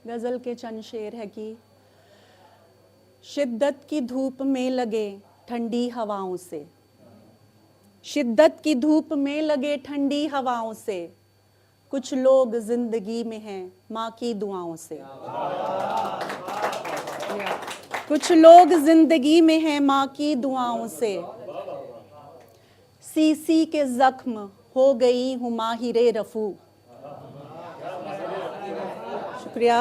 गज़ल के चंद शेर है कि शिद्दत की धूप में लगे ठंडी हवाओं से, शिद्दत की धूप में लगे ठंडी हवाओं से, कुछ लोग जिंदगी में हैं माँ की दुआओं से। कुछ लोग जिंदगी में हैं माँ की दुआओं से, सी के जख्म हो गई हूँ माहिरे रफू। शुक्रिया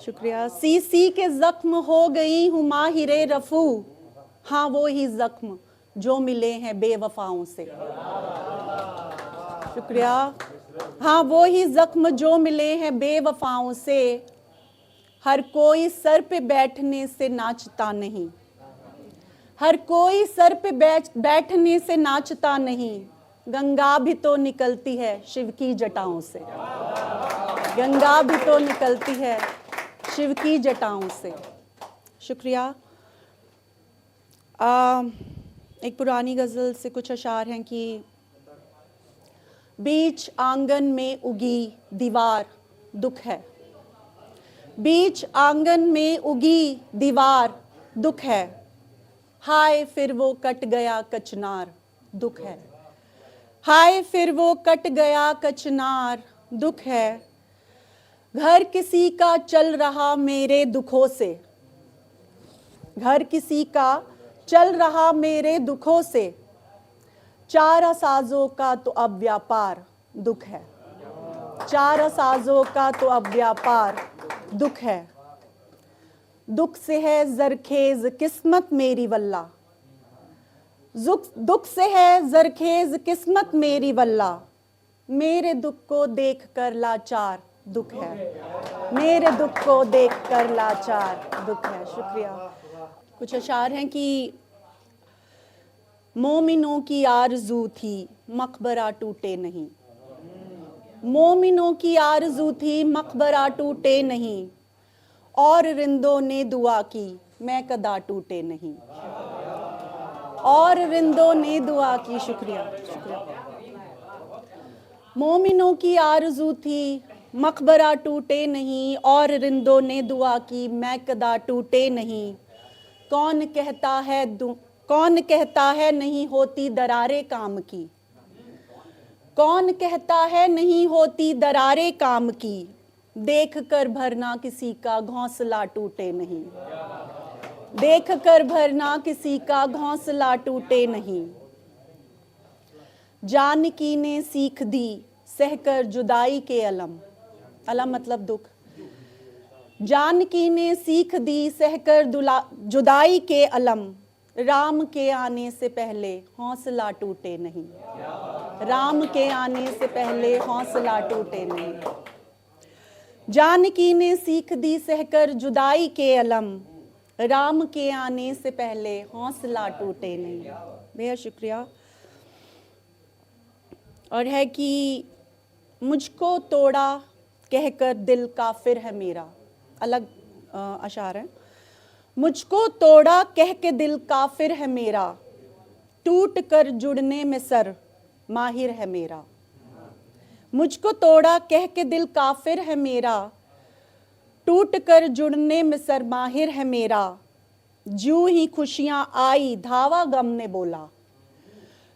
शुक्रिया। सी के जख्म हो गई हूँ माहिरे रफू, हाँ वो ही जख्म जो मिले हैं बेवफाओं से। शुक्रिया। हाँ वो ही जख्म जो मिले हैं बेवफाओं से, हर कोई सर पे बैठने से नाचता नहीं, हर कोई सर पे बैठने से नाचता नहीं, गंगा भी तो निकलती है शिव की जटाओं से, गंगा भी तो निकलती है शिव की जटाओं से। शुक्रिया। एक पुरानी गज़ल से कुछ अशार हैं कि बीच आंगन में उगी दीवार दुख है, बीच आंगन में उगी दीवार दुख है, हाय फिर वो कट गया कचनार दुख है, हाय फिर वो कट गया कचनार दुख है। घर किसी का चल रहा मेरे दुखों से, घर किसी का चल रहा मेरे दुखों से, चार साजों का तो अब व्यापार दुख है, चार साजों का तो अब व्यापार दुख है। दुख से है जरखेज किस्मत मेरी वल्ला, दुख से है जरखेज किस्मत मेरी वल्ला, मेरे दुख को देख कर लाचार दुख है, मेरे दुख को देख कर लाचार दुख है। शुक्रिया। कुछ अशार हैं कि मोमिनों की आरज़ू थी मकबरा टूटे नहीं, मोमिनों की आरज़ू थी मकबरा टूटे नहीं, और रिंदों ने दुआ की मैं कदा टूटे नहीं, और रिंदों ने दुआ की। शुक्रिया शुक्रिया। मोमिनों की आरज़ू थी मकबरा टूटे नहीं, और रिंदों ने दुआ की मैं कदा टूटे नहीं, कौन कहता है नहीं होती दरारे काम की, कौन कहता है नहीं होती दरारे काम की, देख कर भरना किसी का घोंसला टूटे नहीं, देख कर भरना किसी का घोंसला टूटे नहीं। जानकी ने सीख दी सहकर जुदाई के अलम, अलम मतलब दुख, जानकी ने सीख दी सहकर जुदाई के अलम, राम के आने से पहले हौसला टूटे नहीं, राम के आने से पहले हौसला टूटे नहीं। जानकी ने सीख दी सहकर जुदाई के अलम, राम के आने से पहले हौसला टूटे नहीं। बेहद शुक्रिया। और है कि मुझको तोड़ा कहकर दिल काफिर है मेरा, अलग अशार है। मुझको तोड़ा कह के दिल काफिर है मेरा, टूट कर जुड़ने में सर माहिर है मेरा, मुझको तोड़ा कह के दिल काफिर है मेरा, टूट कर जुड़ने में सर माहिर है मेरा, ज्यों ही खुशियां आई धावा गम ने बोला,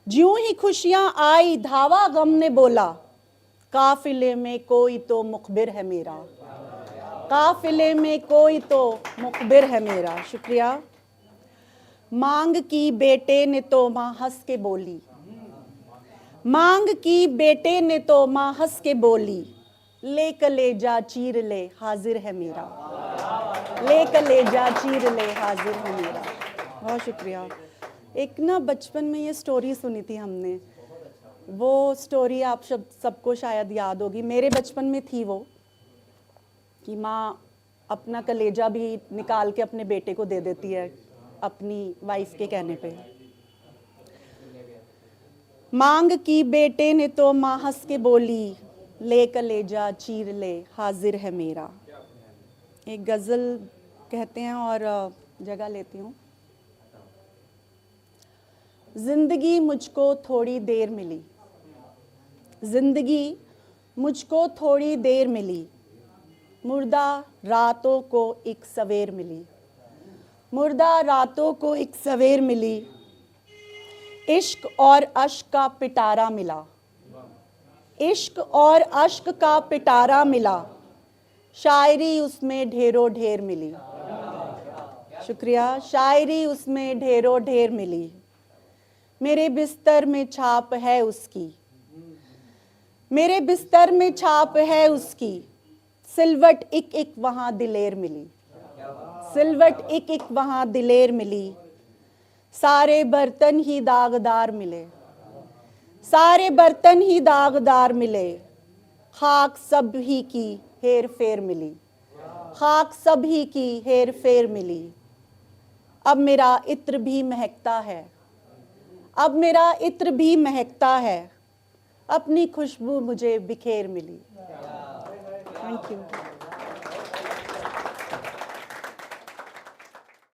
ज्यों ही खुशियां आई धावा गम ने बोला, काफिले में कोई तो मुखबिर है मेरा, काफिले में कोई तो मुखबिर है मेरा। शुक्रिया। मांग की बेटे ने तो माँ हंस के बोली, मांग की बेटे ने तो माँ हंस के बोली, ले कलेजा चीर ले हाजिर है मेरा, ले कलेजा चीर ले हाजिर है मेरा। बहुत शुक्रिया। एक ना बचपन में ये स्टोरी सुनी थी हमने, वो स्टोरी आप सबको शायद याद होगी, मेरे बचपन में थी वो, कि माँ अपना कलेजा भी निकाल के अपने बेटे को दे देती है अपनी वाइफ के कहने पे। मांग की बेटे ने तो माँ हंस के बोली, ले कलेजा चीर ले हाजिर है मेरा। एक गज़ल कहते हैं और जगह लेती हूँ। जिंदगी मुझको थोड़ी देर मिली, जिंदगी मुझको थोड़ी देर मिली, मुर्दा रातों को एक सवेर मिली, मुर्दा रातों को एक सवेर मिली, इश्क और अश्क का पिटारा मिला, इश्क और अश्क का पिटारा मिला, शायरी उसमें ढेरों ढेर मिली। शुक्रिया। शायरी उसमें ढेरों ढेर मिली, मेरे बिस्तर में छाप है उसकी, मेरे बिस्तर में छाप है उसकी, सिलवट एक एक वहां दिलेर मिली, सिलवट एक एक वहां दिलेर मिली, सारे बर्तन ही दागदार मिले, सारे बर्तन ही दागदार मिले, खाक सब ही की हेर फेर मिली, खाक सब ही की हेर फेर मिली। अब मेरा इत्र भी महकता है, अब मेरा इत्र भी महकता है, अपनी खुशबू मुझे बिखेर मिली। Thank you.